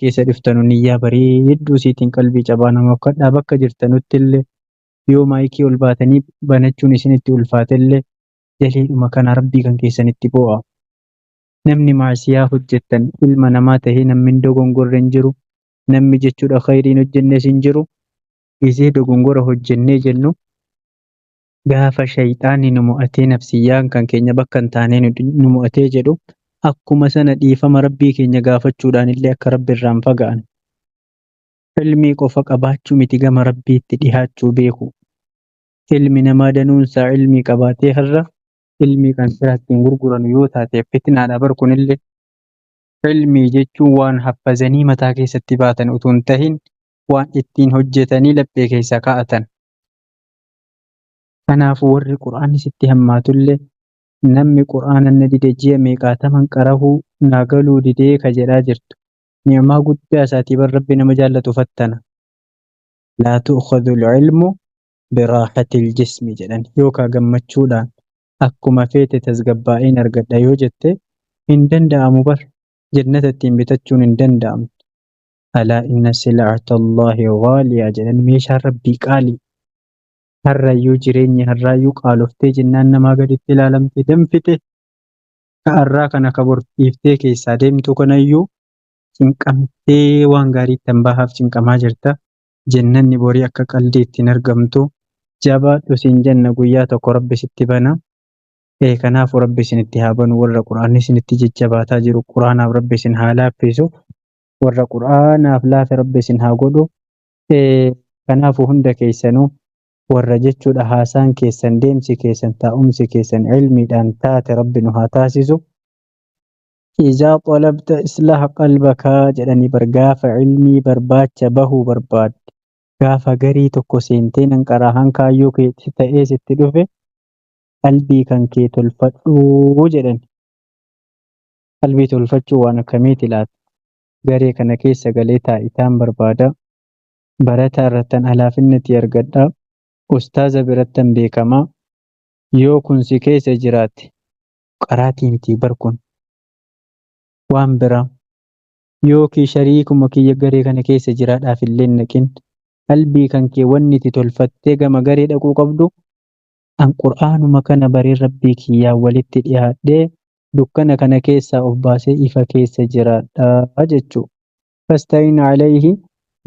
keessa dhuftanu niyyaa bareedduu siitiin qalbii cabaa namaaf kadhaa bakka jirtanutti illee yoo maayikii ol baatanii banachuun isinitti ulfaatellee jaleedhuma kana rabbii kan keessanitti bu'aa. Namni maasiyaa hojjettan ilma namaa tahee namni dogongorre hin jiru. Namni jechuudha khayriin hojjennes hin jiru. Gisee dogongora hojjennee jennu gaafa shayxaanni nu mo'atee nafsiyyaan kan keenya bakka hin taanee nu mo'atee jedhu akkuma sana dhiifama rabbii keenya gaafachuudhaan illee akka rabbi irraan faga'an. Ilmii qofa qabaachuu miti gama rabbiitti dhihaachuu beeku. Ilmi namaa danuunsaa ilmii qabaatee har'a ilmii kan siraattiin gurguran yoo taate fitnaadha bar kunillee. Ilmii jechuun waan haffazanii mataa keessatti baatan utuu hin tahin waan ittiin hojjetanii laphee keessa kaa'atan. Kanaafuu warri qura'aanni sitti hammaatullee namni qura'aana na dide ji'a meeqaataman qarahuu naa galuu didee ka jedhaa jirtu. Ni'maa guddaa isaatii bar rabbi nama jaallatu fattana. Laa tu'khadhu al-ilmu biraaxati al-jismi jedhan yookaan gammachuudhaan akkuma feete tasgabbaa'een argadha yoo jette hin danda'amu bar jannata ittiin bitachuun hin danda'amu. Alaa inna sil'ata Allaahi ghaaliyaa jedhan meeshaan rabbii qaalii. Harrayyuu jireenyi harraayyuu qaaloftee jennaan namaa gaditti ilaalamte danfite. Ka'arraa kana kabortiiftee keessaa deemtu kanayyuu cinqamtee waan gaariitti hambahaaf cinqamaa jirta. Jannanni borii akka qaldii ittiin argamtu jabaadhu siin janna guyyaa tokko rabbi sitti bana. Kanaafuu rabbi isinitti haa banu warra quraanni isinitti jajjabaataa jiru quraanaaf rabbi isin haa laaffisu. Warra quraanaaf laafe rabbi isin haa godhu. Kanaafuu hunda keessanuu warra jechuudha haasaan keessan deemsi keessan taa'umsi keessan ilmiidhaan taate rabbi nu haa taasisu. Izaa xalabta islaaha qalbakaa jedhanii gaafa ilmii barbaacha bahuu barbaadde gaafa garii tokko seentee nan qaraahan kaayyoo keetti ta'ee sitti dhufe qalbii kan kee tolfadhuu jedhan. Qalbii tolfachuu waan akkamiiti laata? Garee kana keessa galee taa'itaan barbaada. Barataa irrattan alaafinnati argadha. Ustaaza birattan beekamaa. Yoo kun si keessa jiraate qaraatii miti bar kun. Waan biraa yookiin shariikuma kiyya garee kana keessa jiraadhaaf illee naqin qalbii kan kee wanni itti tolfattee gama garee dhaquu qabdu an qur'aanuma kana baree rabbii kiyyaan walitti dhiyaadhee dukkana kana keessaa of baasee ifa keessa jiraadha jechuu. Fasta'iin alayhi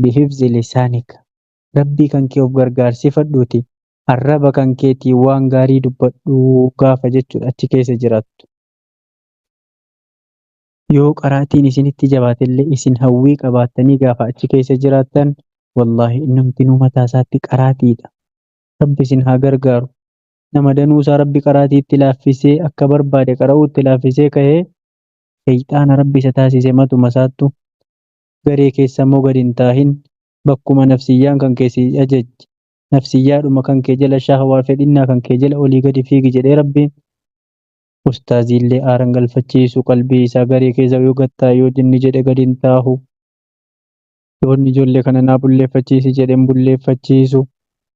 bihifzi lisaanika rabbii kan kee of gargaarsifadhuuti arraba kan keetii waan gaarii dubbadhuu gaafa jechuudha achi keessa jiraattu. Yoo qaraatiin isinitti jabaatellee isin hawwii qabaattanii gaafa achi keessa jiraattan wallaahi innumtinuu mataa isaatti qaraatiidha. Rabbi isin haa gargaaru. Nama danuusaa rabbi qaraatiitti laaffisee akka barbaade qara'uutti laaffisee ka'ee shayxaana rabbi isa taasise matuma isaattu garee keessa immoo gadi hin taahin bakkuma nafsiyyaan kan keessi ajajje nafsiyyaadhuma kan kee jala shahwaa fedhinnaa kan kee jala olii gadi fiigi jedhee rabbiin. Ustaaziillee aaran galfachiisu qalbii isaa garee keessa yoo gattaa yoo jinni jedhe gadi hin taahu. Yoo inni ijoollee kana naa bulleeffachiisi jedheen bulleeffachiisu.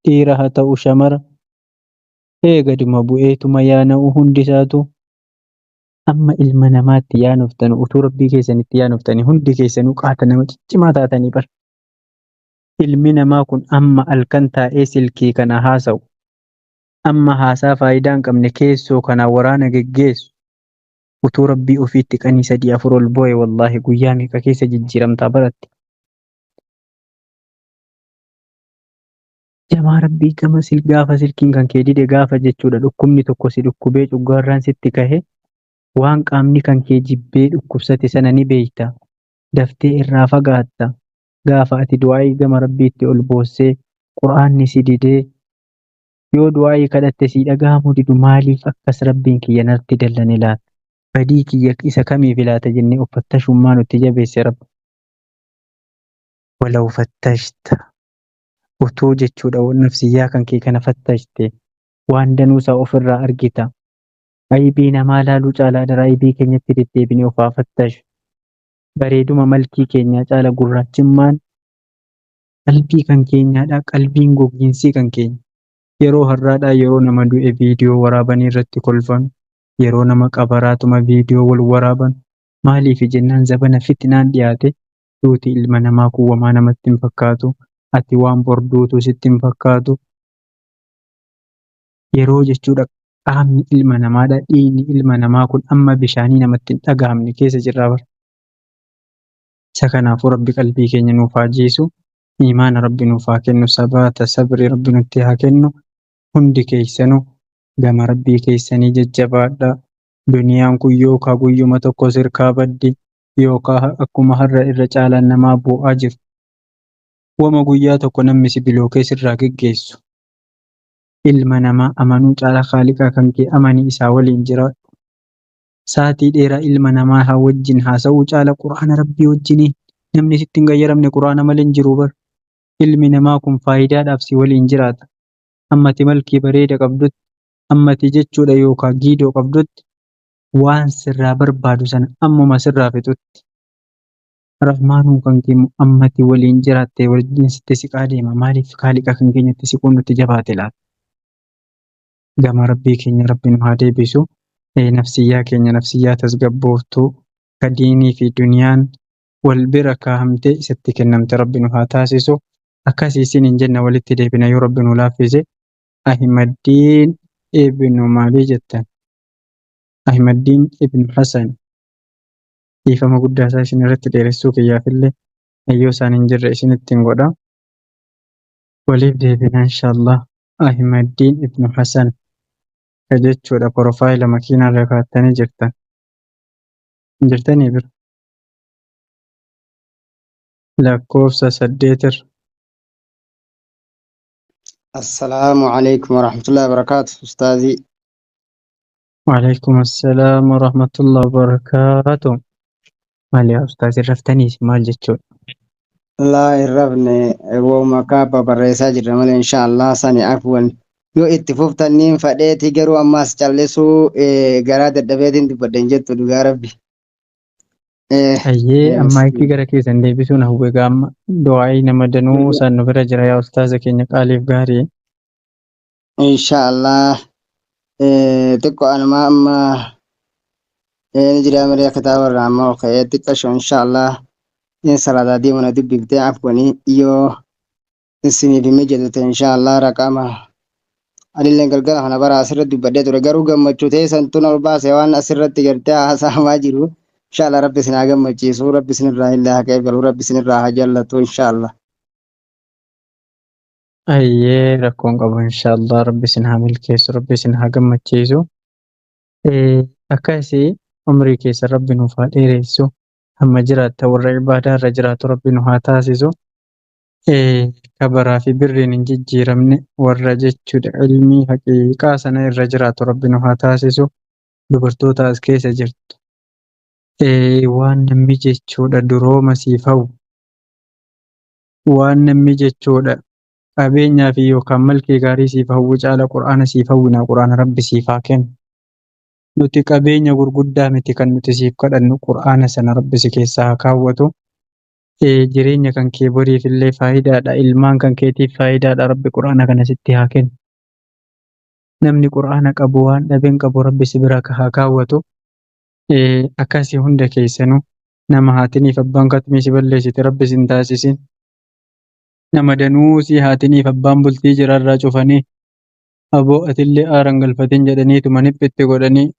Dhiira haa ta'u shamara. Gaduma bu'eetuma yaana'u hundisaatu. Amma ilma namaatti yaanuftanu utuu rabbii keessanitti yaanuftanii hundi keessanuu qaata nama ciccimaa taatanii bar. Ilmi namaa kun amma halkan taa'ee silkii kana haasa'u. Amma haasaa faayidaa hin qabne keessoo kana waraana geggeessu utuu rabbii ofiitti qanii 3-4 ol boo'e wallaahi guyyaa meeqa keessa jijjiiramtaa baratti. Jamaa rabbii gama gaafa silkiin kan kee dide gaafa jechuudha dhukkubni tokko si dhukkubee cuggaarraan sitti kahe waan qaamni kan kee jibbee dhukkubsate sana ni beeyta. Daftee irraa fagaatta gaafa ati du'aa'ii gama rabbiitti ol boossee quraanni si didee yoo du'aa'ii kadhatte si dhagahamu didu maaliif akkas rabbiin kiyya narti dallane laata? Badii kiyya isa kamiif laata jennee of fattashummaa nutti jabeesse rabbi. Walaw fattashta utuu jechuudha nafsiyyaa kan kee kana fattashte waan danuusaa ofirraa argita. Aybii namaa laaluu caalaa dara aybii keenyatti deddeebinee ofaa fattashu. Bareeduma malkii keenyaa caala gurraachummaan qalbii kan keenyaadha qalbiin gogiinsii kan keenya. Yeroo har'aadhaa yeroo nama du'e viidiyoo waraabanii irratti kolfan yeroo nama qabaraatuma viidiyoo wal waraaban maaliif jennaan zabana fitnaan dhiyaate duuti ilma namaa kun wamaa namatti hin fakkaatu, ati waan borduutu sitti hin fakkaatu. Yeroo jechuudha qaamni ilma namaadha, dhiigni ilma namaa kun amma bishaanii namatti hin dhagahamne keessa jirra bara. Isa kanaafuu Rabbi qalbii keenya nuuf haa jiisu, imaana Rabbi nuuf haa kennu, sabaata sabri Rabbi nutti haa kennu. Hundi keessanuu gama Rabbii keessanii jajjabaadha. Duniyaan kun yookaan guyyuma tokko sirkaa baddi yookaan akkuma har'a irra caalaan namaa bu'aa jiru. Wama guyyaa tokko namni sibiloo keessirraa geggeessu. Ilma namaa amanuu caala Haaliqaa kan kee amanii isaa waliin jiraadhu. Saatii dheeraa ilma namaa haa wajjin haasa'uu caala quraana Rabbii wajjinii namni sitti hin gayyaramne quraana malee hin jiru bara. Ilmi namaa kun faayidaadhaaf si waliin jiraata. Ammati malkii bareeda qabdutti, ammati jechuudha yookaan giidoo qabdutti waan sirraa barbaadu sana ammuma sirraa fixutti. Rahmaanuu kan keemu ammati waliin jiraattee waliin sitti siqaa deema. Maaliif Haaliqa kan keenyatti siquun nutti jabaate laata? Gama Rabbii keenya Rabbi nu haa deebisu. Nafsiyyaa keenya nafsiyyaa tasgabbooftuu ka diinii fi duniyaan wal bira kaahamtee isatti kennamte Rabbi nu haa taasisu. Akkasii isin hin jenna walitti deebina yoo Rabbi nu laaffise. Ahmaddiin ibnu maalii jettan? Ahmaddiin ibnu Hasan. Dhiifama guddaa isaa isin irratti dheeressuu kiyyaafillee ayyoo isaan hin jirre isinitti hin godha. Waliif deebina inshaallah. Ahmaddiin ibnu Hasan ka jechuudha porofaayila makiinaa irra kaa'attanii jirtan. Jirtanii bira. Lakkoofsa 8 irra. Assalaamu alaikum warahmatullahi wabarakatuh. Ustaazii. Waalaikum assalaam warahmatullahi wabarakatuh. Maali yaa ustaazii raftaniis maal jechuudha? Laa hin rafne wooma kaaba barreessaa jirra malee inshaallah sani afwan yoo itti fuftaniin fadheeti garuu ammaas callisuu garaa dadhabeetiin dubbadhan jettu dhugaa rabbi. Ayyee amma ikki gara keessan deebisuun hawwe gaama du'aa'ii nama danuu san nu bira jira yaa ustaaza keenya qaaliif gaarii. Inshaallah xiqqoo anuma amma ni jira malee kitaaba irraa amma ol ka'ee xiqqasho inshaallah salaataa deemuna dubbiftee afwanii yoo isiniif hin mijjatute inshaallah raqama anillee galgala kana bara asirratti dubbadhee ture garuu gammachuu ta'ee santuun ol baase waan asirratti gartee haasa'amaa jiru inshaallah rabbi isin haa gammachiisu rabbi isin irraa illee haa qeebalu rabbi isin irraa haa jaallatu inshaallah. Ayyee rakkoon qabu inshaallah rabbi isin haa milkeessu rabbi isin haa gammachiisu. Akkasii umrii keessa rabbi nuuf haa dheeressu. Amma jiraatta warra ibaadaa irra jiraatu rabbi nu haa taasisu. Kabaraa fi birriin hin jijjiiramne warra jechuudha ilmii haqiiqaa sana irra jiraatu rabbi nu haa taasisu. Dubartoota as keessa jirtu. Waan namni jechuudha durooma siif hawwu. Waan namni jechuudha qabeenyaa fi yookaan malkii gaarii siif hawwu caala quraana siif hawwina quraana rabbi siif haa kennu. Nuti qabeenya gurguddaa miti kan nuti siif kadhannu quraana sana rabbi si keessaa haa kaawwatu. Jireenya kan kee boriif illee faayidaadha. Ilmaan kan keetiif faayidaadha. Rabbi quraana kana sitti haa kennu. Namni quraana qabu waan dhabeen qabu rabbi si bira haa kaawwatu. Akkasii hunda keessanuu nama haatiniif abbaan katmii si balleessite rabbi si hin taasisin. Nama danuusii haatiniif abbaan bultii jiraarraa cufanii aboo atillee aaran galfatin jedhaniituma niphitti godhanii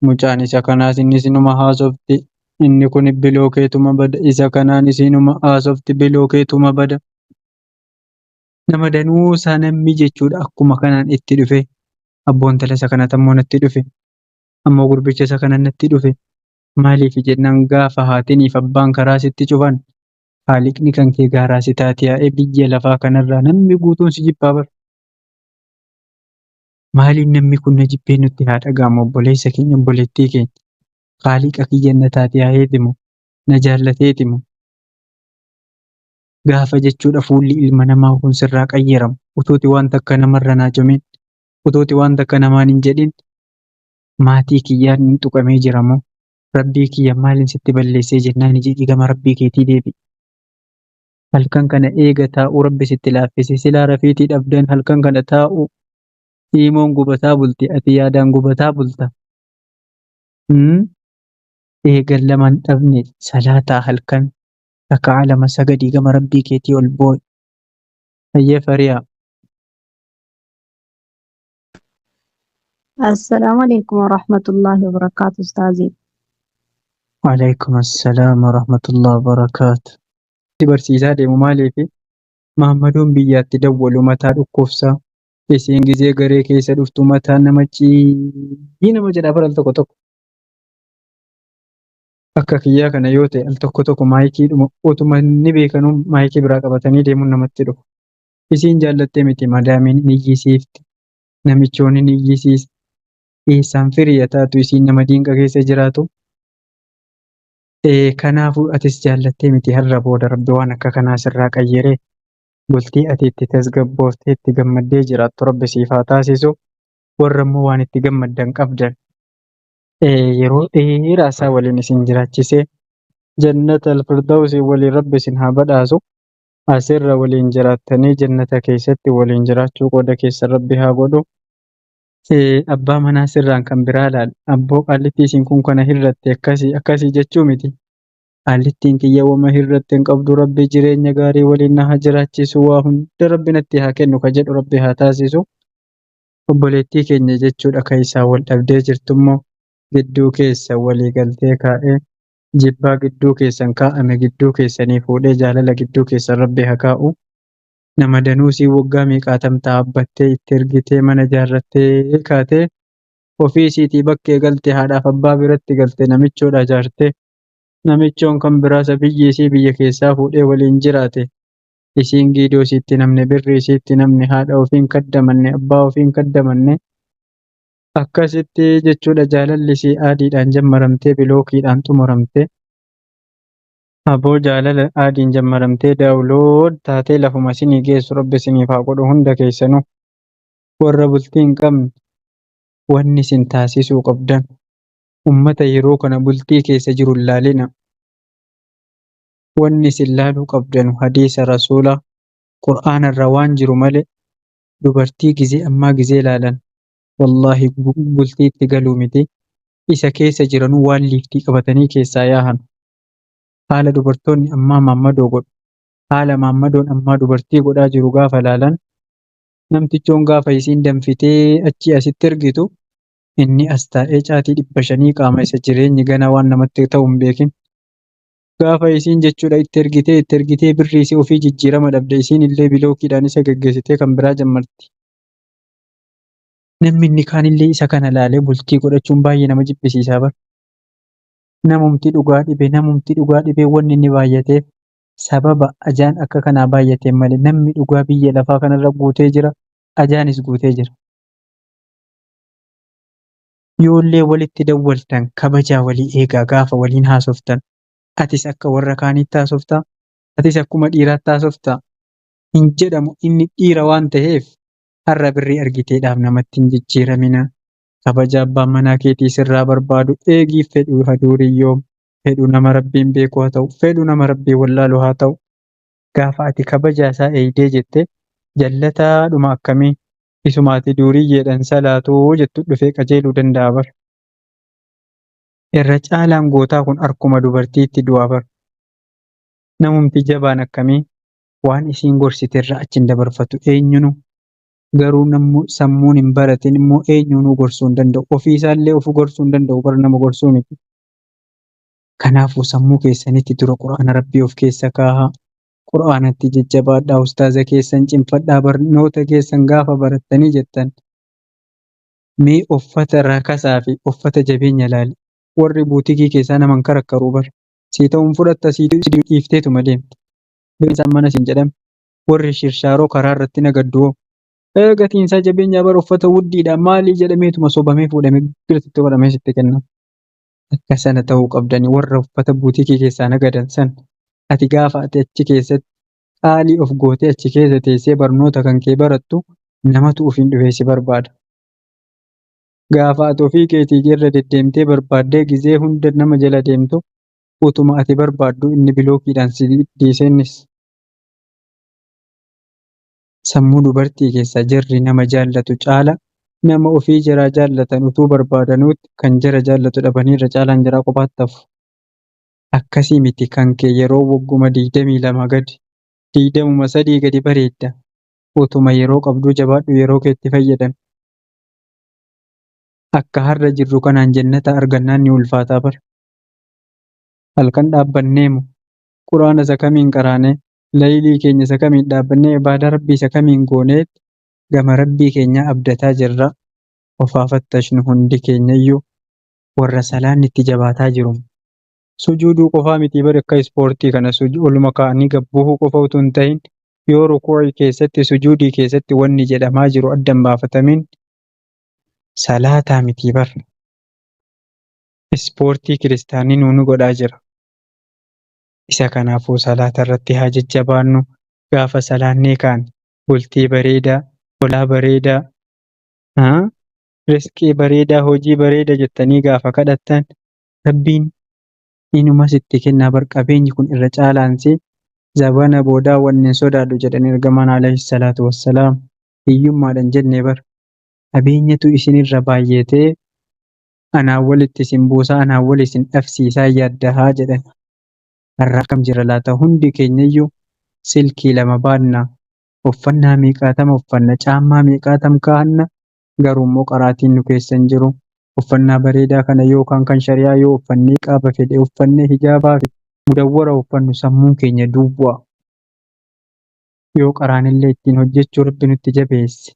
mucaan isa kanaas inni sinuma haasofti inni kun biloo keetuma bada isa kanaan isinuma haasofti biloo keetuma bada. Nama danuusaa namni jechuudha akkuma kanaan itti dhufe abboon tala isa kanatti ammoo natti dhufe ammoo gurbicha isa kana natti dhufe maaliif jennaan gaafa haatiniif abbaan karaa sitti cufan Haaliqni kan kee gaaraa si taate yaa'ee biyya lafaa kanarraa namni guutuun si jibbaa bara. Maaliin namni kun na jibbee nutti haa dhaga'amu obboleessa keenya obboleettii keenya. Haaliqa kiyya na taate haa eedimu na jaallateetimu. Gaafa jechuudha fuulli ilma namaa kun sirraa qayyaramu utuuti waan takka namarra naajomin utuuti waan takka namaan hin jedhin maatii kiyyaan ni tuqamee jiramoo rabbii kiyya maaliin sitti balleessee jennaan jedhi gama rabbii keetii deebi. Halkan kana eega taa'uu rabbi sitti laaffise silaa rafiitii dhabdan halkan kana taa'uu hiimoon gubataa bulti ati yaadaan gubataa bulta. Eegan lamaan dhabne salaataa halkan takka alama sagadii gama rabbii keetii ol boo'i. Hayyee Fariyaa. السلام عليكم ورحمة الله وبركاته أستاذي. Waalaikum assalaam wa rahmatullahi wa barakaatu. Barsiisaa deemu maaliifi Mahammaduun biyyaatti dawwalu mataa dhukkubsaa. Isiin gizee garee keessa dhuftu mataan nama ciii nama jedha bara al tokko tokko. Akka kiyyaa kana yoo ta'e al tokko tokko maayikiidhuma utuma inni beekanuu maayikii biraa qabatanii deemuun namatti dhufu. Isiin jaallattee miti madaamiin ni iyyisiifti. Namichoonni ni iyyisiisa. Eessaan firiya taatu isiin nama diinqa keessa jiraatu. Kanaafuu atis jaallattee miti har'a booda rabbi waan akka kanaa sirraa qayyiree bultii ati itti tasgabbooftee itti gammaddee jiraattu rabbi siif haa taasisu. Warra immoo waan itti gammaddan qabdan yeroo dheeraa isaa waliin isin jiraachisee jannata al-firdawsii waliin rabbi isin haa badhaasu. Asirra waliin jiraattanii jannata keessatti waliin jiraachuu qooda keessa rabbi haa godhu. Abbaa manaa sirraan kan biraa laal abboo qaallitti isin kun kana hirratte akkasii jechuu miti. Qaallittiin kiyya wama hirratte hin qabdu rabbi jireenya gaarii waliin na haa jiraachisu waa hunda rabbi natti haa kennu ka jedhu rabbi haa taasisu. Obboleettii keenya jechuudha kan isaa wal dhabdee jirtummoo gidduu keessa walii galtee kaa'ee jibbaa gidduu keessan kaa'ame gidduu keessanii fuudhee jaalala gidduu keessan rabbi haa kaa'u. Nama danuusii waggaa meeqaatam dhaabbattee itti ergitee mana ijaarrattee kaatee ofii isiitii bakkee galte haadhaaf abbaa biratti galte namichoodha ijaarte. Namichoon kan biraasa biyyi isii biyya keessaa fuudhee waliin jiraate. Isiin giidoo isiitti namne birri isiitti namne haadha ofiin kaddamanne abbaa ofiin kaddamanne. Akkasitti jechuudha jaalalli isii aadiidhaan jammaramtee bilookiidhaan xumuramte. Aboo jaalala aadiin jammaramtee daawulood taatee lafuma isinii geessu rabbi isiniif haa godhu hunda keessanuu. Warra bultii hin qabne wanni isin taasisuu qabdan ummata yeroo kana bultii keessa jiru hin laalina. Wanni isin laaluu qabdan hadiisa rasuulaa qur'aana irra waan jiru malee dubartii gizee ammaa gizee laalan wallaahi bultiitti galuu miti. Isa keessa jiranuu waan liiftii qabatanii keessaa yaahan. Haala dubartoonni ammaa maammadoo godhu. Haala maammadoon ammaa dubartii godhaa jiru gaafa laalan namtichoon gaafa isiin danfitee achi asitti ergitu inni as taa'ee caatii 500 qaama isa jireenyi ganaa waan namatti ta'u hin beekin. Gaafa isiin jechuudha itti ergitee birrii isii ofii jijjiirama dhabde isiin illee bilookiidhaan isa geggeessitee kan biraa jammarti. Namni inni kaanillee isa kana laalee bultii godhachuun baay'ee nama jibbisiisaa bara. Namumti dhugaa dhibee wanni inni baay'ateef sababa ajaan akka kanaa baay'ateen malee namni dhugaa biyya lafaa kanarra guutee jira ajaanis guutee jira. Yoollee walitti dawwaltan kabajaa walii eegaa gaafa waliin haasoftan atis akka warra kaaniitti haasoftaa atis akkuma dhiiraatti haasoftaa hin jedhamu inni dhiira waan ta'eef har'a birrii argiteedhaaf namatti hin jijjiiramina. Kabaja abbaan manaa keetii sirraa barbaadu eegiif fedhu haduuriyyoom fedhu nama rabbiin beeku haa ta'u fedhu nama rabbii wallaalu haa ta'u gaafa ati kabaja isaa eegdee jette jallataadhuma akkamii isumaati duuriyyeedhaan salaatuu jettu dhufee qajeeluu danda'a bar. Irra caalaan gootaa kun harkuma dubartiitti du'a bar. Namumti jabaan akkamii waan isiin gorsite irraa achiin dabarfatu eenyunu garuu namni sammuun hin baratin immoo eenyuunuu gorsuu hin danda'u. Ofiisaallee of gorsuu hin danda'u bara nama gorsuu miti. Kanaafuu sammuu keessanitti dura quraana rabbii of keessa kaahaa. Quraanatti jajjabaadhaa ustaaza keessan cimfadhaa barnoota keessan gaafa barattanii jettan. Mee uffata rakasaa fi uffata jabeenya ilaali. Warri buutikii keessaa naman karakkaruu bara. Sii ta'uun fudhatta sii dhiifteetu malee. Beeksaan mana siin jedhame. Warri shirshaaroo karaa irratti nagaddu. Gatiin isaa jabeenyaa bara uffata wuddiidha maalii jedhameetuma sobamee fuudhamee giltitti godhamee sitti kenna. Akka sana ta'uu qabdanii warra uffata buutikii keessaa nagadan san ati gaafa ati achi keessatti qaalii of gootee achi keessa teessee barnoota kan kee barattu namatu ofiin dhufee si barbaada. Gaafa ati ofii keetii irra deddeemtee barbaaddee gizee hunda nama jala deemtu utuma ati barbaaddu inni bilookiidhaan si dhiiseennis. Sammuu dubartii keessa jarri nama jaallatu caala nama ofii jaraa jaallatan utuu barbaadanuutti kan jara jaallatu dhabanii irra caalaan jaraa kophaatti hafu. akkasii miti kan kee yeroo wagguma 22 gadi 23 gadi bareedda. Utuma yeroo qabduu jabaadhu yeroo keetti fayyadami. Akka har'a jirru kanaan jannata argannaan ni ulfaataa bara. Halkan dhaabbanneemu quraana isa kamiin qaraanee laylii keenya isa kamiin dhaabbannee ibaadaa rabbii isa kamiin gooneet gama rabbii keenya abdataa jirra. Ofaafattashnu hundi keenyayyuu warra salaanni itti jabaataa jiru. Sujuuduu qofaa miti bara akka ispoortii kana oluma kaa'anii gabbuufuu qofa utuu hin ta'in yoo rukuu'ii keessatti sujuudii keessatti wanni jedhamaa jiru addan baafatamin salaataa miti bara. Ispoortii kiristaanii nuuni godhaa jira. Isa kanaafuu salaata irratti haa jajjabaannu. Gaafa salaannee kaan bultii bareedaa, olaa bareedaa, riskii bareedaa, hojii bareeda jettanii gaafa kadhattan rabbiin inuma sitti kennaa bar qabeenyi kun irra caalaansi zabana boodaa wanni sodaadhu jedhanii ergamaan alayhi salaatu wassalaam hiyyummaadhaan jennee bar qabeenyatu isinirra baay'atee anaan walitti isin buusaa anaan wal isin dhabsiisaa yaaddahaa jedhan. Har'a akkam jira laata hundi keenyayyuu silkii 2 baanna uffannaa miiqaatama uffanna caammaa miiqaatam kaa'anna garuummoo qaraatiin nu keessan jiru uffannaa bareedaa kana yookaan kan shari'aa yoo uffannee qaaba fedhe uffannee hijaabaa fi mudawwara uffannu sammuun keenya duwwaa yoo qaraanillee ittiin hojjechuu rabbi nutti jabeesse.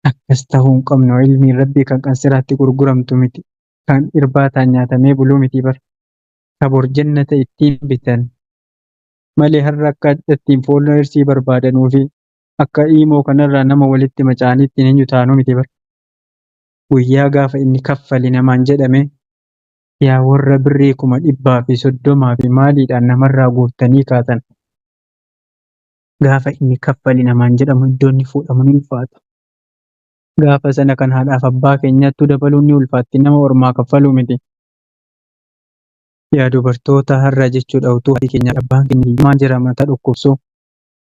Akkas ta'uu hin qabnu ilmiin rabbii kan qansiraatti gurguramtu miti. Kan irbaataan nyaatamee buluu miti bara. Kabor jannata ittiin bitan malee har'a akka ittiin fooloorsii barbaadanuu fi akka iimoo kanarraa nama walitti macaanii ittiin eenyu taanuu miti bara. Guyyaa gaafa inni kaffali namaan jedhame yaa warra birrii 130 fi maaliidhaan namarraa guurtanii kaatan. Gaafa inni kaffali namaan jedhamu iddoon inni fuudhamu ni ulfaata. Gaafa sana kan haadhaaf abbaa keenyattuu dabaluun ni ulfaatti nama ormaa kaffaluu miti. Yaa dubartoota har'a jechuudha utuu haati keenya abbaan keenya hiyyummaan jira mataa dhukkubsu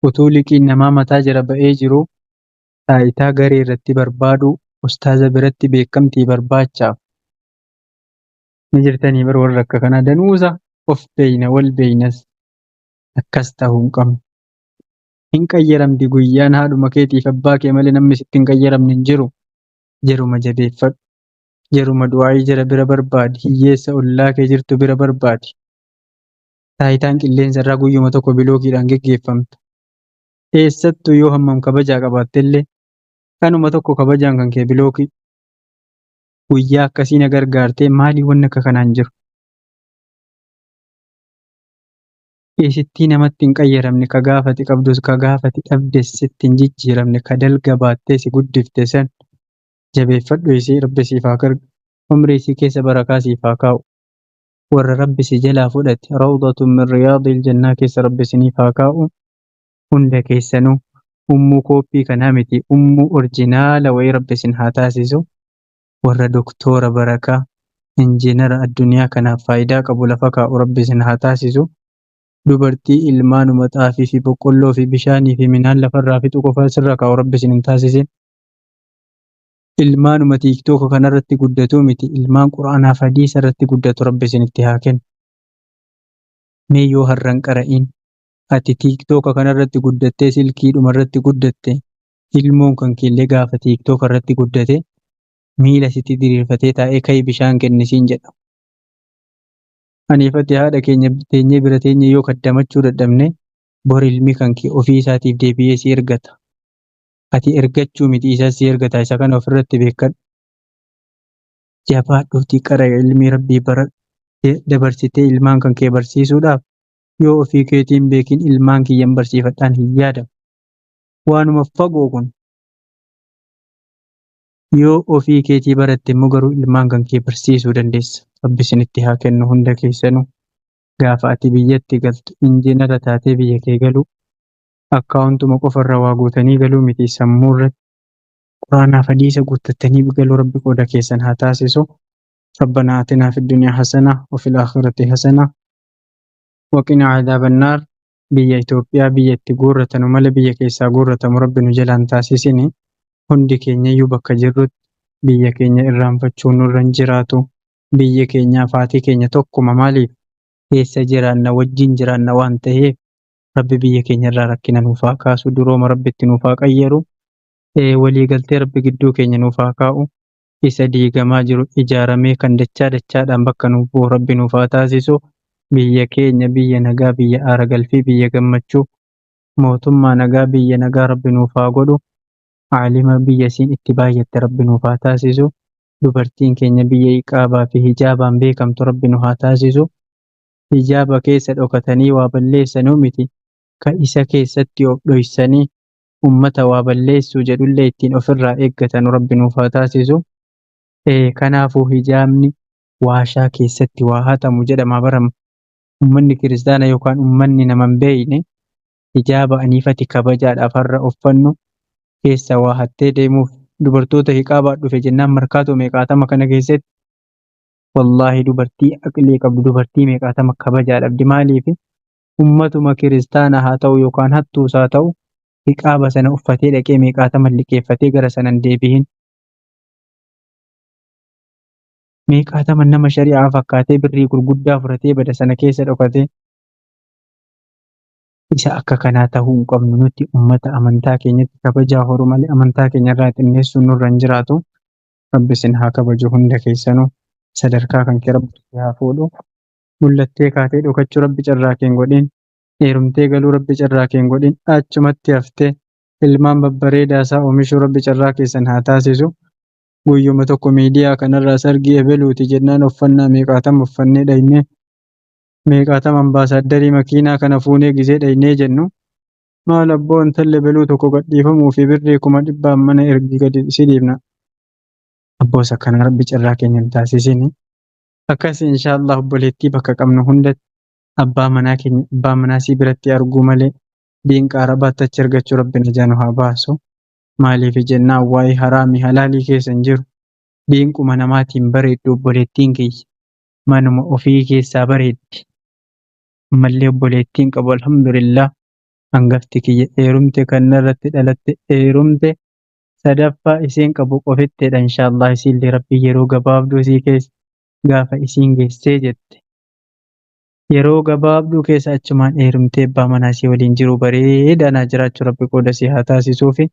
utuu liqiin namaa mataa jira ba'ee jiru taayitaa garee irratti barbaadu ustaaza biratti beekamtii barbaachaaf. Ni jirtanii bara warra akka kanaa danuusa of beeyna wal beeynas akkas ta'uu hin qabnu. Hin qayyaramti guyyaan haadhuma keetiif abbaa kee malee namni sitti hin qayyaramne hin jiru. Jaruma jabeeffadhu. Jaruma du'aayii jara bira barbaadi. Hiyyeessa ollaa kee jirtu bira barbaadi. Taayitaan qilleensa irraa guyyuma tokko bilookiidhaan geggeeffamta. Eessattuu yoo hammam kabajaa qabaattellee kanuma tokko kabajaan kan kee bilookii. Guyyaa akkasii na gargaartee maalii wanni akka kanaan jiru? Eessittii namatti hin qayyaramne ka gaafati qabdus ka gaafati dhabdes sitti hin jijjiiramne ka dalga baattee si guddifte san jabeeffadhu isii rabbi siif haa gargaaru. Umrii isii keessa barakaa siif haa kaa'u. Warra rabbi si jalaa fudhate rawdatun min riyaadil jannaa keessa rabbi isiniif haa kaa'u. Hunda keessanuu ummuu kooppii kanaa miti ummuu orjinaala wayii rabbi isin haa taasisu. Warra doktoora barakaa injiinara addunyaa kanaaf faayidaa qabu lafa kaa'u rabbi isin haa taasisu. Dubartii ilmaanuma xaafii fi boqqolloo fi bishaanii fi midhaan lafarraa fixu qofa sirra kaa'u rabbi isin hin taasisin. Ilmaanuma tiiktooka kanarratti guddatu miti ilmaan quraanaaf hadiisa irratti guddatu rabbi isin itti haa kennu. Mee yoo har'an qara'iin ati tiiktooka kanarratti guddattee silkiidhuma irratti guddatte ilmoon kan keellee gaafa tiiktooka irratti guddate miila sitti diriirfatee taa'ee ka'ii bishaan kennisiin jedha. Aniifatti haadha keenya teenyee bira teenyee yoo kaddamachuu dadhabne bor ilmi kan kee ofii isaatiif deebi'ee si ergata. Ati ergachuu miti isaa si ergata isa kana ofirratti beekadhu. Jabaadhuutii qara ilmi rabbii bara dabarsitee ilmaan kan kee barsiisuudhaaf yoo ofii keetiin beekin ilmaan kiyyan barsiifadhaan hin yaadamu. Waanuma fagoo kun yoo ofii keetii baratte immoo garuu ilmaan kan kee barsiisuu dandeessa. Rabbi isinitti haa kennu hunda keessanuu. Gaafa ati biyyatti galtu injiinara taatee biyya kee galuu akkaawuntuma qofarra waa guutanii galuu miti sammuu irratti quraanaaf hadiisa guuttattanii galuu rabbi qooda keessan haa taasisu. ربنا آتنا في الدنيا حسنة وفي الآخرة حسنة وقنا عذاب النار. biyya Itoophiyaa biyyatti guurratan malee biyya keessaa guurratamu rabbi nu jalaan taasisini. Hundi keenyayyuu bakka jirrutti biyya keenya irraanfachuun nurra hin jiraatu. biyya keenyaa faatii keenya tokkuma maaliif keessa jiraanna wajjin jiraanna waan ta'eef rabbi biyya keenya irraa rakkina nuuf haa kaasu durooma rabbitti nuuf haa qayyaru waliigaltee rabbi gidduu keenya nuuf haa kaa'u isa diigamaa jiru ijaaramee kan dachaadhaan bakka nuuf bu'u rabbi nuuf haa taasisu biyya keenya biyya nagaa biyya aara galfii biyya gammachuu mootummaa nagaa biyya nagaa rabbi nuuf haa godhu aalima biyya isiin itti baay'atte rabbi nuuf haa taasisu dubartiin keenya biyya iqaabaa fi hijaabaan beekamtu rabbi nu haa taasisu hijaaba keessa dhokatanii waa balleessanuu miti ka isa keessatti of dhoysanii ummata waa balleessuu jedhullee ittiin ofirraa eeggatan rabbi nuuf haa taasisu kanaafuu hijaabni waashaa keessatti waa hatamu jedhama barama ummanni kiristaana yookaan ummanni nama hin beeyne hijaaba aniifati kabajaadhaaf har'a uffannu keessa waa hattee deemuuf dubartoota hiqaabaa dhufe jennaan markaatoo meeqaatama kana keessatti wallaahi dubartii aqlee qabdu dubartii meeqaatama kabajaa dhabdi maaliif ummatuma kiristaana haa ta'u yookaan hattuus haa ta'u hiqaaba sana uffatee dhaqee meeqaatama liqeeffatee gara sanan deebihin meeqaatama nama shari'aa fakkaatee birrii gurguddaa fudhatee bada sana keessa dhokatee isa akka kanaa ta'uu hin qabnu nuti ummata amantaa keenyatti kabajaa horu malee amantaa keenya irraa xinneessuun nurra hin jiraatu rabbi sin haa kabaju hunda keessanuu sadarkaa kan kee rabbi haa fuudhu mul'attee kaatee dhokachuu rabbi carraa keen godhin heerumtee galuu rabbi carraa keen godhin achumatti haftee ilmaan babbareedaa isaa oomishuu rabbi carraa keessan haa taasisu guyyuma tokko miidiyaa kanarraa sargii ebeluuti jennaan uffannaa meeqaatama uffannee dhaynee meeqaatama ambaasaaddarii makiinaa kana fuunee gisee dhaynee jennu maal abboo intalli ebeluu tokko gadhiifamuu fi birrii 100 mana ergi gadi si dhiifna abboos akkana rabbi carraa keenya hin taasisini akkasii inshaallah obboleettii bakka qabnu hundatti abbaa manaa keenya abbaa manaa sii biratti arguu malee diinqaa rabaatti achi argachuu rabbi najaa nu haa baasu maaliif jennaan waa'ee haraamii halaalii keessa hin jiru diinquma namaatiin bareeddu obboleettiin keenya manuma ofii keessaa bareeddi mallee obboleettiin qabu alhamdulillah hangafti kiyya heerumte kanarratti dhalatte heerumte sadaffaa isiin qabu qofitteedha inshaallah isiillee rabbi yeroo gabaabduu isii keessa gaafa isiin geessee jette yeroo gabaabduu keessa achumaan heerumtee abbaa manaa isii waliin jiru bareedaanaa jiraachuu rabbi qooda isii haa taasisuufi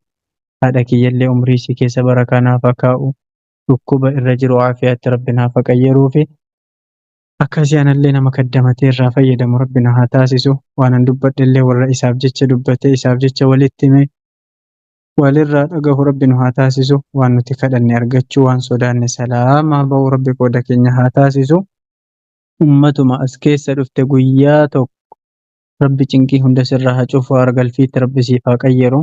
haadha kiyyallee umrii isii keessa barakaa naaf haa kaa'u dhukkuba irra jiru aafiyaatti rabbi naaf haa qayyaruufi akkasii anallee nama kaddamatee irraa fayyadamu rabbi na haa taasisu waan an dubbadhellee warra isaaf jecha dubbatee isaaf jecha walitti hime walirraa dhagahu rabbi nu haa taasisu waan nuti kadhanne argachuu waan sodaanne salaamaa ba'u rabbi qooda keenya haa taasisu ummatuma as keessa dhufte guyyaa tokko rabbi cinqii hunda sirraa haa cufu argalfiitti rabbi siif haa qayyaru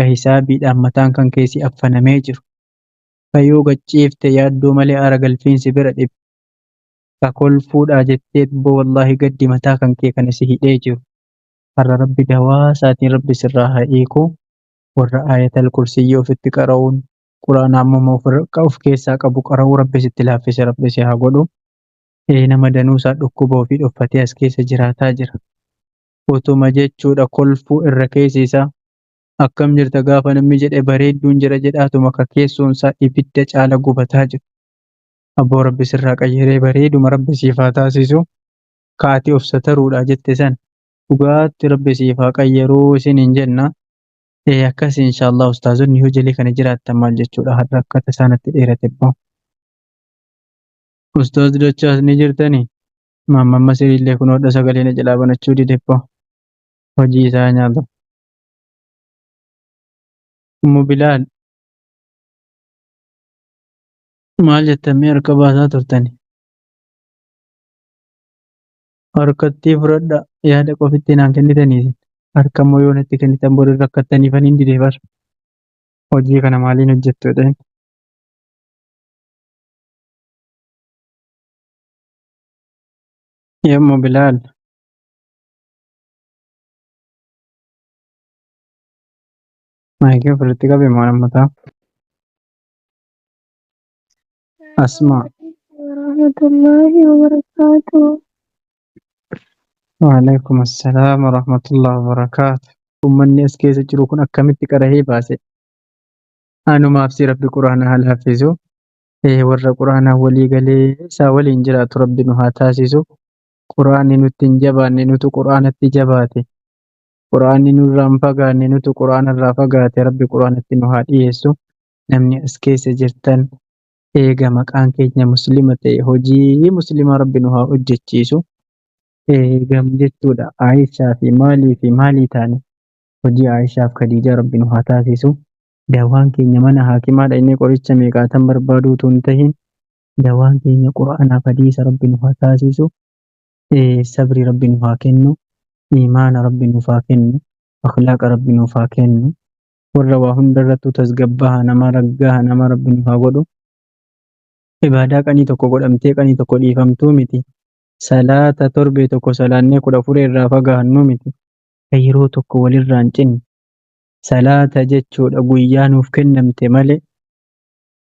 ka hisaabiidhaan mataan kan keessi affanamee jiru kayyoo gacciifte yaaddoo malee argalfiinsi bira dhib ka kolfuudhaa jettee boo wallaahi gaddi mataa kan kee kana si hidhee jiru har'a rabbi dawaa isaatiin rabbi sirraa haa eeku warra aayatal kursiyyii ofitti qara'uun quraana ammuma of keessaa qabu qara'uu rabbi sitti laaffise rabbi si haa godhu nama danuusaa dhukkuba ofii dhoffatee as keessa jiraataa jira utuma jechuudha kolfuu irra keessisaa akkam jirta gaafa namni jedhe bareedduun jira jedhaatuma ka keessoonsaa ibidda caala gubataa jiru abboo rabbi sirraa qayyaree bareeduma rabbi siif haa taasisu kaati of sataruudha jette san dhugaatti rabbi siif haa qayyaruu isiniin jenna akkasii inshaallah ustaazonni yoo jalee kana jiraattan maal jechuudha har'a akkata isaanitti dheerate boo ustaaz dachaas ni jirtanii maamma siriillee kun hodha sagalee na jalaa banachuu dide boo hojii isaa nyaata ummu bilaal maal jettamee harka baasaa turtani harkattii fudhadha yaada qofitti naan kennitanii harka immoo yoo natti kennitan borii rakkattaniifan hin didee bar hojii kana maaliin hojjettu jedheen yemmoo bilaal maayikii ofirratti qabe moo nammataa asmaa warahmatullahi wabarakatuh. waalaikum assalaam warahmatullahi wabarakaatu ummanni as keessa jiru kun akkamitti qarahee baase anumaaf si rabbi quraana haa laaffisu warra quraanaa walii galee isaa waliin jiraatu rabbi nu haa taasisu. Quraanni nutti hin jabaanne nutu quraanatti jabaate. Quraanni nurraa hin fagaanne nutu quraanarraa fagaate. Rabbi quraanatti nu haa dhiyeessu. Namni as keessa jirtan eega maqaan keenya muslima ta'e hojii muslimaa rabbi nu haa hojjechiisu. Eegam jechuudha Aishaa fi maalii taane hojii Aishaa fi Khadiijaa rabbi nu haa taasisu. Dawaan keenya mana haakimaadha inni qoricha meeqaatan barbaaduutu hin tahin. Dawaan keenya quraanaaf hadiisa rabbi nu haa taasisu. Sabri rabbi nu haa kennu. Imaana rabbi nuuf haa kennu. Akhlaaqa rabbi nuuf haa kennu. Warra waa hundarrattu tasgabbaha nama raggaha nama rabbi nuuf haa godhu. Ibaadaa qanii tokko godhamtee qanii tokko dhiifamtuu miti. Salaata torbee tokko salaannee 14 irraa fagaannu miti. Yeroo tokko walirraa hin cinne. Salaata jechuudha guyyaa nuuf kennamte malee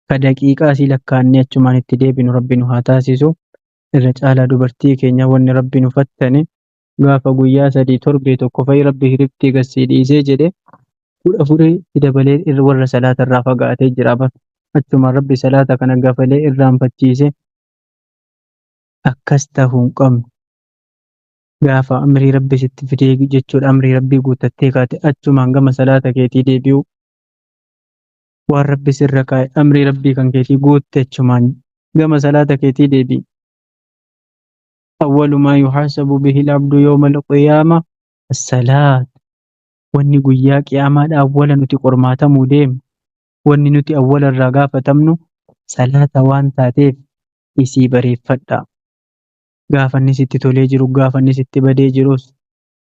ka daqiiqaa si lakkaannee achumaan itti deebinu rabbi nu haa taasisu. Irra caalaa dubartii keenya wanni rabbi nu fattane gaafa guyyaa 3 torbee tokko fa'i rabbi hiribtii gassii dhiisee jedhe 14 dabalee warra salaata irraa fagaatee jira. Achumaan rabbi salaata kana gafalee irraanfachiise akkas ta'uu hin qabnu. Gaafa amrii rabbi sitti fidee jechuudha amrii rabbii guuttattee kaate achumaan gama salaata keetii deebi'u. Waan rabbi sirra kaa'e amrii rabbii kan keetii guutte achumaan gama salaata keetii deebi'i. أول ما يحاسب به العبد يوم القيامة الصلاة. wanni guyyaa qiyaamaadha awwala nuti qormaatamuu deemnu wanni nuti awwala irraa gaafatamnu salaata waan taateef isii bareeffadha. Gaafa inni sitti tolee jiru gaafa inni sitti badee jirus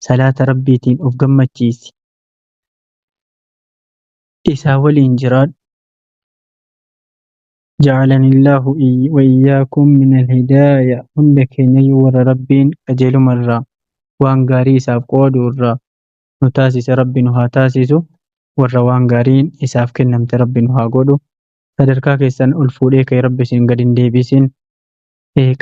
salaata rabbiitiin of gammachiisi. Isaa waliin jiraadhu. جعلني الله وإياكم من الهداية. هند كينيا يور ربين أجل مرة وان غاري إساف قودو الرّا نتاسس ربي نها تاسسو والروان غارين إساف كنمت ربي نها قودو صدركا كيسان ألفولي كي ربي سين قدن ديبسين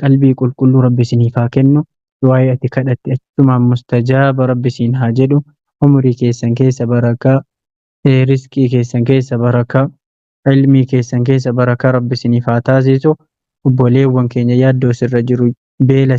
قلبي كل ربي سيني فاكنو دعاية كدت أجتمع مستجاب ربي سين هاجدو عمري كيسان كيس بركة رزقي كيسان كيس بركة علمي keessan keessa barakaa rabbi isiniif haa taasisu. Obboleewwan keenya yaaddoo sirra jiru beela